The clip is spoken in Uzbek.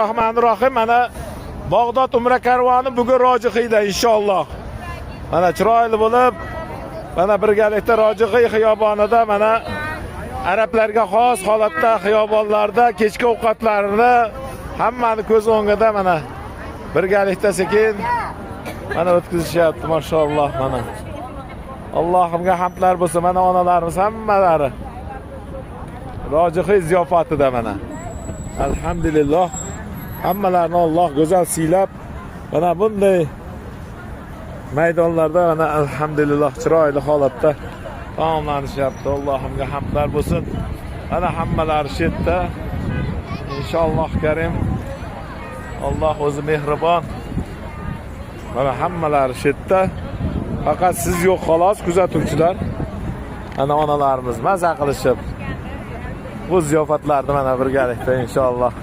Rahmanir-Rahim. Mana Bag'dod Umra karvoni bugun Rojixiyda inshaalloh. Mana chiroyli bo'lib, mana birgalikda Rojixiy xiyobonida mana arablarga xos holatda xiyobonlarda kechki ovqatlarini hammani ko'z o'ngida mana birgalikda sekin mana o'tkazishyapti, maşalloh. Mana Allohimga hamdlar bo'lsin. Mana onalarimiz hammalari Rojixiy ziyofatida mana. Alhamdulillah. Hammalarni Alloh go'zal siylab, mana bunday maydonlarda mana alhamdulillah chiroyli holatda taomlanishyapti. Allohimga hamdlar bo'lsin. Mana hammalari shu yerda. Inshaalloh karim. Alloh o'zi mehribon. Mana hammalari shu yerda. Faqat siz yo'q xolos, kuzatuvchilar. Ana onalarimiz maza qilishib bu ziyofatlarni mana birgalikda inshaalloh